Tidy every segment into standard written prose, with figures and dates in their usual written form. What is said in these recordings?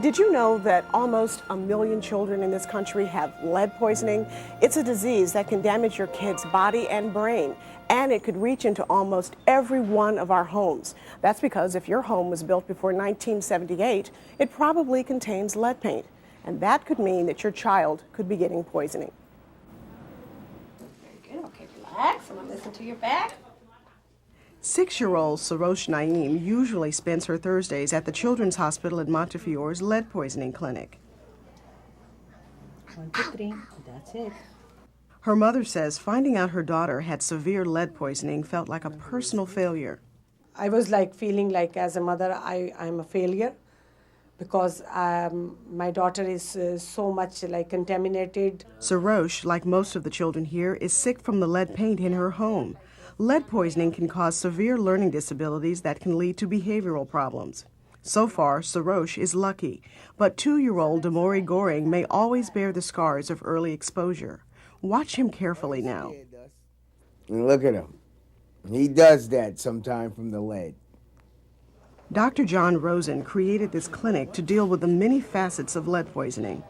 Did you know that almost 1 million children in this country have lead poisoning? It's a disease that can damage your kid's body and brain, and it could reach into almost every one of our homes. That's because if your home was built before 1978, it probably contains lead paint, and that could mean that your child could be getting poisoning. Very good. Okay, relax. I'm going to listen to your back. 6-year-old Sarosh Naeem usually spends her Thursdays at the Children's Hospital in Montefiore's lead poisoning clinic. 1, 2, 3, that's it. Her mother says finding out her daughter had severe lead poisoning felt like a personal failure. I was feeling like as a mother I'm a failure because my daughter is so much contaminated. Sarosh, like most of the children here, is sick from the lead paint in her home. Lead poisoning can cause severe learning disabilities that can lead to behavioral problems. So far, Sarosh is lucky, but 2-year-old Damori Goring may always bear the scars of early exposure. Watch him carefully now. And look at him. He does that sometime from the lead. Dr. John Rosen created this clinic to deal with the many facets of lead poisoning.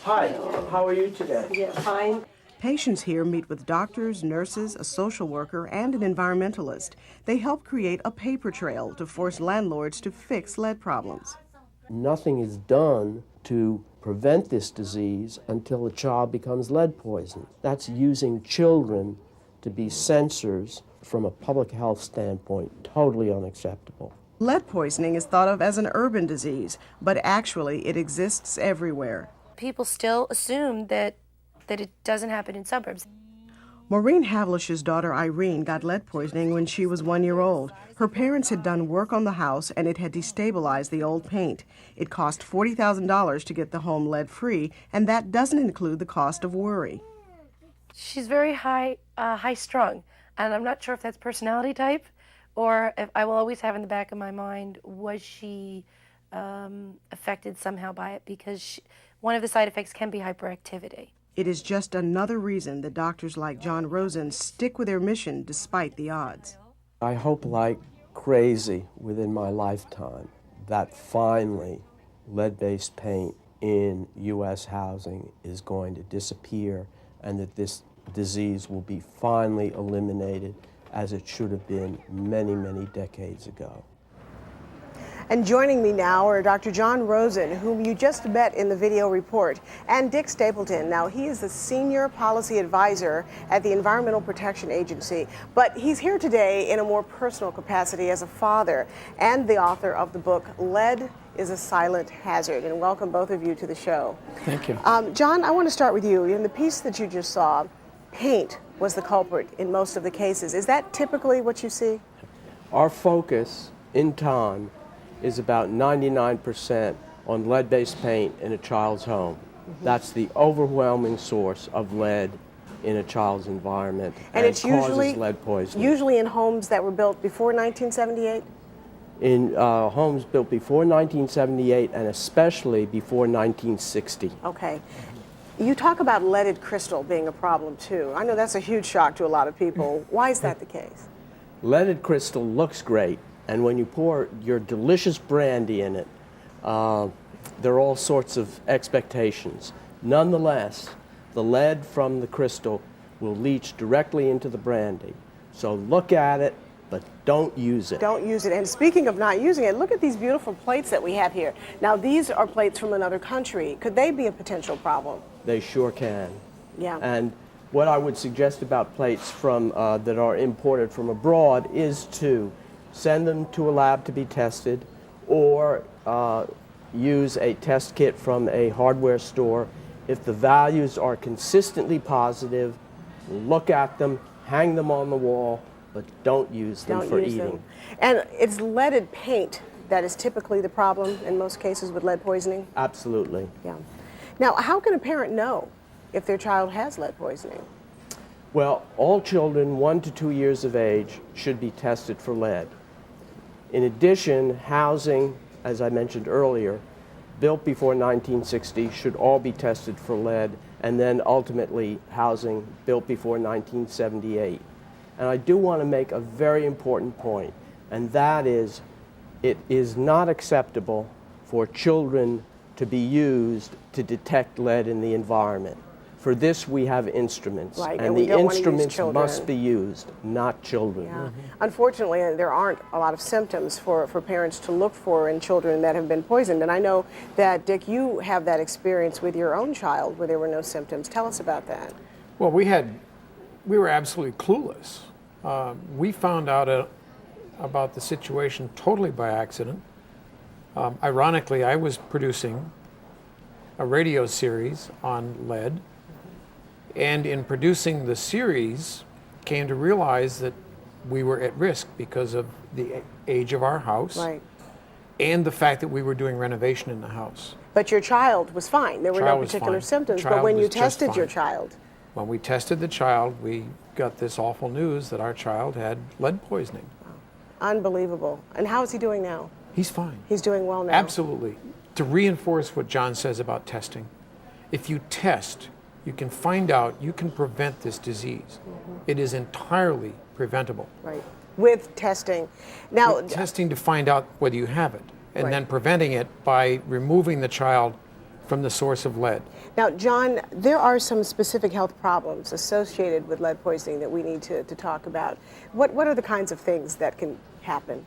Hi, how are you today? Yeah, fine. Patients here meet with doctors, nurses, a social worker, and an environmentalist. They help create a paper trail to force landlords to fix lead problems. Nothing is done to prevent this disease until a child becomes lead poisoned. That's using children to be censors from a public health standpoint, totally unacceptable. Lead poisoning is thought of as an urban disease, but actually it exists everywhere. People still assume that it doesn't happen in suburbs. Maureen Havlish's daughter Irene got lead poisoning when she was 1 year old. Her parents had done work on the house and it had destabilized the old paint. It cost $40,000 to get the home lead-free, and that doesn't include the cost of worry. She's very high-strung, and I'm not sure if that's personality type or if I will always have in the back of my mind, was she affected somehow by it, because one of the side effects can be hyperactivity. It is just another reason that doctors like John Rosen stick with their mission despite the odds. I hope like crazy within my lifetime that finally lead-based paint in U.S. housing is going to disappear and that this disease will be finally eliminated as it should have been many, many decades ago. And joining me now are Dr. John Rosen, whom you just met in the video report, and Dick Stapleton. Now, he is the Senior Policy Advisor at the Environmental Protection Agency, but he's here today in a more personal capacity as a father and the author of the book, Lead is a Silent Hazard. And welcome both of you to the show. Thank you. John, I want to start with you. In the piece that you just saw, paint was the culprit in most of the cases. Is that typically what you see? Our focus in time is about 99% on lead-based paint in a child's home. That's the overwhelming source of lead in a child's environment and it's causes lead poisoning. Usually in homes that were built before 1978? In homes built before 1978 and especially before 1960. Okay. You talk about leaded crystal being a problem too. I know that's a huge shock to a lot of people. Why is that the case? Leaded crystal looks great, and when you pour your delicious brandy in it, there are all sorts of expectations. Nonetheless, the lead from the crystal will leach directly into the brandy. So look at it, but don't use it. Don't use it. And speaking of not using it, look at these beautiful plates that we have here. Now, these are plates from another country. Could they be a potential problem? They sure can. Yeah. And what I would suggest about plates from that are imported from abroad is to send them to a lab to be tested, or use a test kit from a hardware store. If the values are consistently positive, look at them, hang them on the wall, but don't use them for eating. And it's leaded paint that is typically the problem in most cases with lead poisoning? Absolutely. Yeah. Now, how can a parent know if their child has lead poisoning? Well, all children 1 to 2 years of age should be tested for lead. In addition, housing, as I mentioned earlier, built before 1960 should all be tested for lead, and then ultimately housing built before 1978. And I do want to make a very important point, and that is it is not acceptable for children to be used to detect lead in the environment. For this, we have instruments, Right, and and we the don't wanna use instruments children. must be used, not children. Yeah. Unfortunately, there aren't a lot of symptoms for parents to look for in children that have been poisoned. And I know that, Dick, you have that experience with your own child where there were no symptoms. Tell us about that. Well, we were absolutely clueless. We found out about the situation totally by accident. Ironically, I was producing a radio series on lead, and in producing the series, came to realize that we were at risk because of the age of our house, Right. and the fact that we were doing renovation in the house. But your child was fine. There were Child no was particular fine. symptoms. But Child when you was just tested your fine. child, When we tested the child, we got this awful news that our child had lead poisoning. unbelievable. And how is he doing now? He's fine. He's doing well now. Absolutely. To reinforce what John says about testing, if you test, you can find out, you can prevent this disease. It is entirely preventable. Right. With testing. Now, Testing to find out whether you have it, and Right. then preventing it by removing the child from the source of lead. Now, John, there are some specific health problems associated with lead poisoning that we need to talk about. What are the kinds of things that can happen?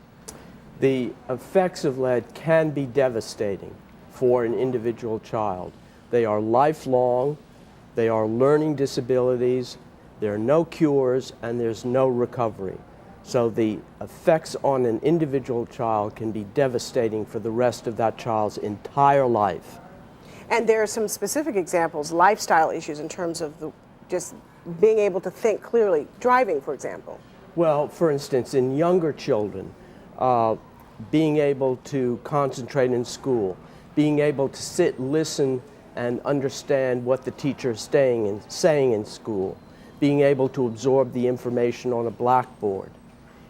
The effects of lead can be devastating for an individual child. They are lifelong, they are learning disabilities, there are no cures, and there's no recovery. So the effects on an individual child can be devastating for the rest of that child's entire life. And there are some specific examples, lifestyle issues in terms of just being able to think clearly, driving, for example. Well, for instance, in younger children, being able to concentrate in school, being able to sit, listen, and understand what the teacher is saying in school, being able to absorb the information on a blackboard.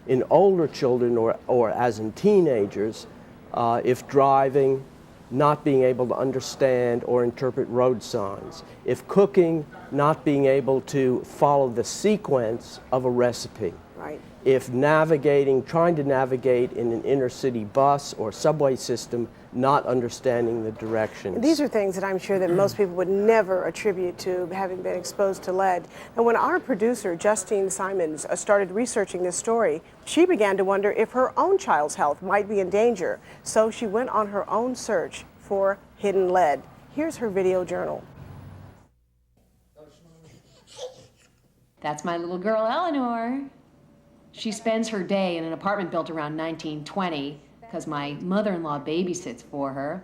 In older children or as in teenagers, if driving, not being able to understand or interpret road signs. If cooking, not being able to follow the sequence of a recipe. Right. If trying to navigate in an inner city bus or subway system, not understanding the directions. These are things that I'm sure that most people would never attribute to having been exposed to lead. And when our producer, Justine Simons, started researching this story, she began to wonder if her own child's health might be in danger. So she went on her own search for hidden lead. Here's her video journal. That's my little girl, Eleanor. She spends her day in an apartment built around 1920 because my mother-in-law babysits for her.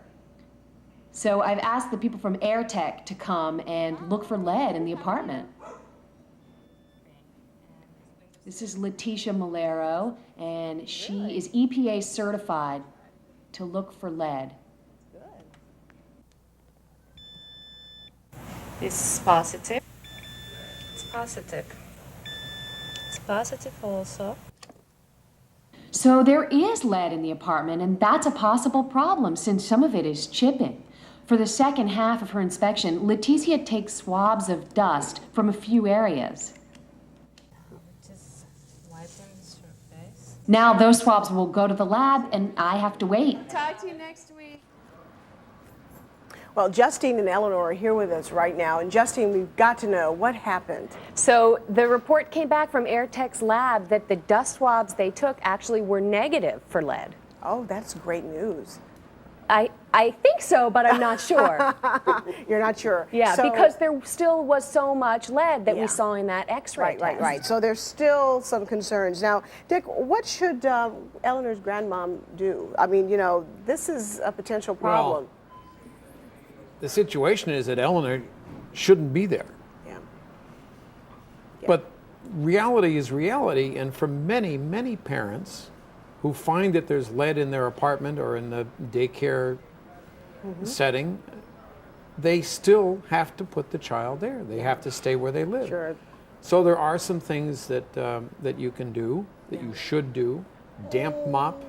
So I've asked the people from AirTech to come and look for lead in the apartment. This is Leticia Malero, and she is EPA certified to look for lead. This is positive. It's positive. It's positive also. So there is lead in the apartment, and that's a possible problem since some of it is chipping. For the second half of her inspection, Leticia takes swabs of dust from a few areas. Just wipe on the surface. Now those swabs will go to the lab, and I have to wait. Talk to you next week. Well, Justine and Eleanor are here with us right now. And Justine, we've got to know what happened. So the report came back from AirTech's lab that the dust swabs they took actually were negative for lead. Oh, that's great news. I think so, but I'm not sure. You're not sure? Yeah, So- because there still was so much lead that Yeah. we saw in that X-ray test. Right. So there's still some concerns. Now, Dick, what should Eleanor's grandmom do? I mean, this is a potential problem. Well, the situation is that Eleanor shouldn't be there. Yeah. But reality is reality, and for many, many parents who find that there's lead in their apartment or in the daycare setting, they still have to put the child there. They have to stay where they live. Sure. So there are some things that that you can do, that you should do. Damp mop,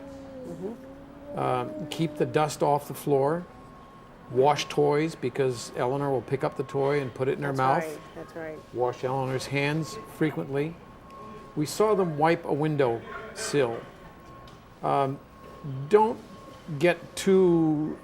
keep the dust off the floor, wash toys because Eleanor will pick up the toy and put it in her mouth. That's right. Wash Eleanor's hands frequently. We saw them wipe a window sill. Don't get too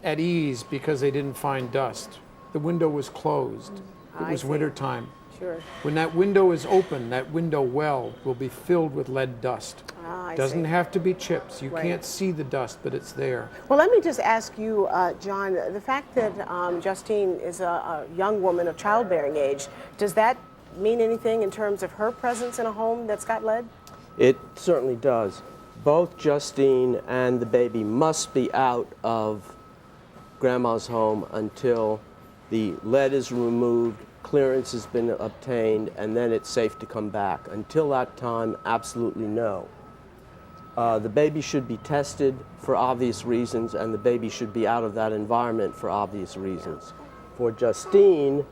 at ease because they didn't find dust. The window was closed. It I was see. winter time. Sure. When that window is open, that window well will be filled with lead dust. I Doesn't see. have to be chips. You Right. can't see the dust, but it's there. Well, let me just ask you, John, the fact that Justine is a young woman of childbearing age, does that mean anything in terms of her presence in a home that's got lead? It certainly does. Both Justine and the baby must be out of Grandma's home until the lead is removed, clearance has been obtained, and then it's safe to come back. Until that time, absolutely no. The baby should be tested for obvious reasons, and the baby should be out of that environment for obvious reasons. For Justine,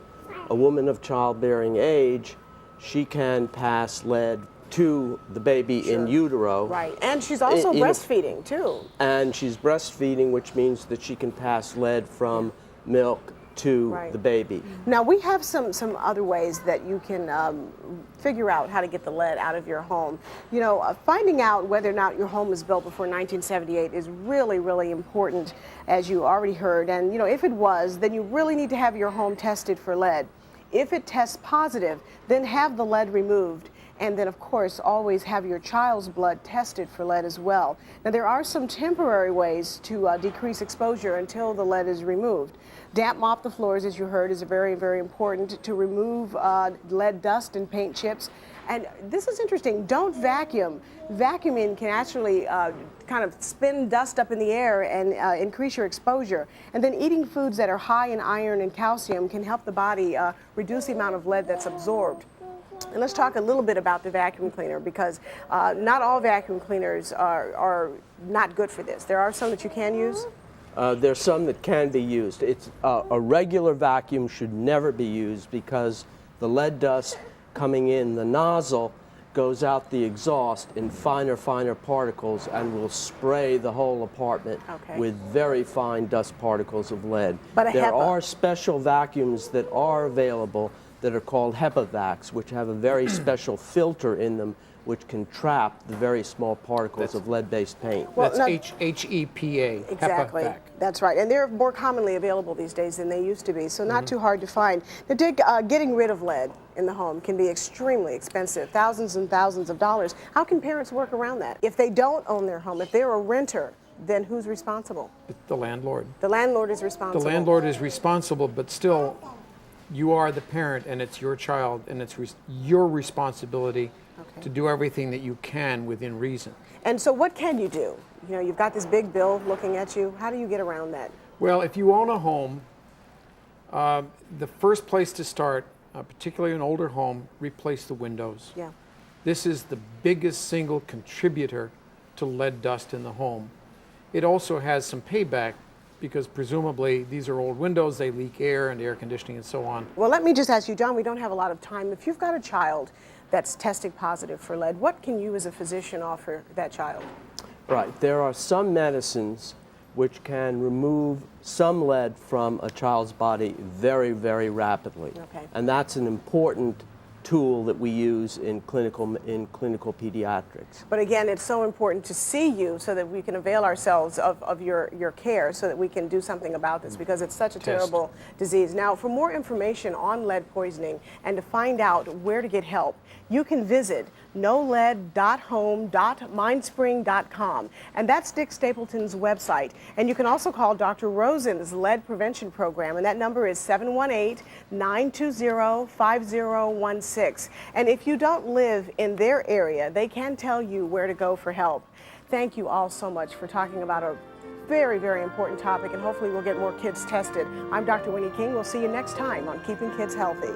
a woman of childbearing age, she can pass lead to the baby in utero. Right, and she's also breastfeeding too. And she's breastfeeding, which means that she can pass lead from milk to the baby. Now, we have some other ways that you can figure out how to get the lead out of your home. You know, finding out whether or not your home was built before 1978 is really, really important, as you already heard. And, you know, if it was, then you really need to have your home tested for lead. If it tests positive, then have the lead removed. And then, of course, always have your child's blood tested for lead as well. Now, there are some temporary ways to decrease exposure until the lead is removed. Damp mop the floors, as you heard, is very, very important to remove lead dust and paint chips. And this is interesting, don't vacuum. Vacuuming can actually kind of spin dust up in the air and increase your exposure. And then eating foods that are high in iron and calcium can help the body reduce the amount of lead that's absorbed. And let's talk a little bit about the vacuum cleaner, because not all vacuum cleaners are not good for this. There are some that you can use. There's some that can be used. It's a regular vacuum should never be used because the lead dust coming in the nozzle goes out the exhaust in finer particles and will spray the whole apartment with very fine dust particles of lead. But there are special vacuums that are available that are called HEPA vacs, which have a very special filter in them which can trap the very small particles of lead-based paint. Well, that's HEPA. Exactly. HEPA vac. That's right. And they're more commonly available these days than they used to be, so not too hard to find. Now, Dick, getting rid of lead in the home can be extremely expensive, thousands and thousands of dollars. How can parents work around that? If they don't own their home, if they're a renter, then who's responsible? The landlord. The landlord is responsible. The landlord is responsible, but still, you are the parent, and it's your child, and it's your responsibility to do everything that you can within reason. And so what can you do? You know, you've got this big bill looking at you. How do you get around that? Well, if you own a home, the first place to start, particularly an older home, replace the windows. Yeah. This is the biggest single contributor to lead dust in the home. It also has some payback because presumably these are old windows, they leak air and air conditioning and so on. Well, let me just ask you, John, we don't have a lot of time. If you've got a child that's testing positive for lead, what can you as a physician offer that child? Right. There are some medicines which can remove some lead from a child's body very, very rapidly. Okay. And that's an important tool that we use in clinical pediatrics. But again, it's so important to see you so that we can avail ourselves of your care so that we can do something about this, because it's such a terrible disease. Now, for more information on lead poisoning and to find out where to get help, you can visit nolead.home.mindspring.com. And that's Dick Stapleton's website. And you can also call Dr. Rosen's lead prevention program, and that number is 718-920-5016. And if you don't live in their area, they can tell you where to go for help. Thank you all so much for talking about a very, very important topic, and hopefully we'll get more kids tested. I'm Dr. Winnie King. We'll see you next time on Keeping Kids Healthy.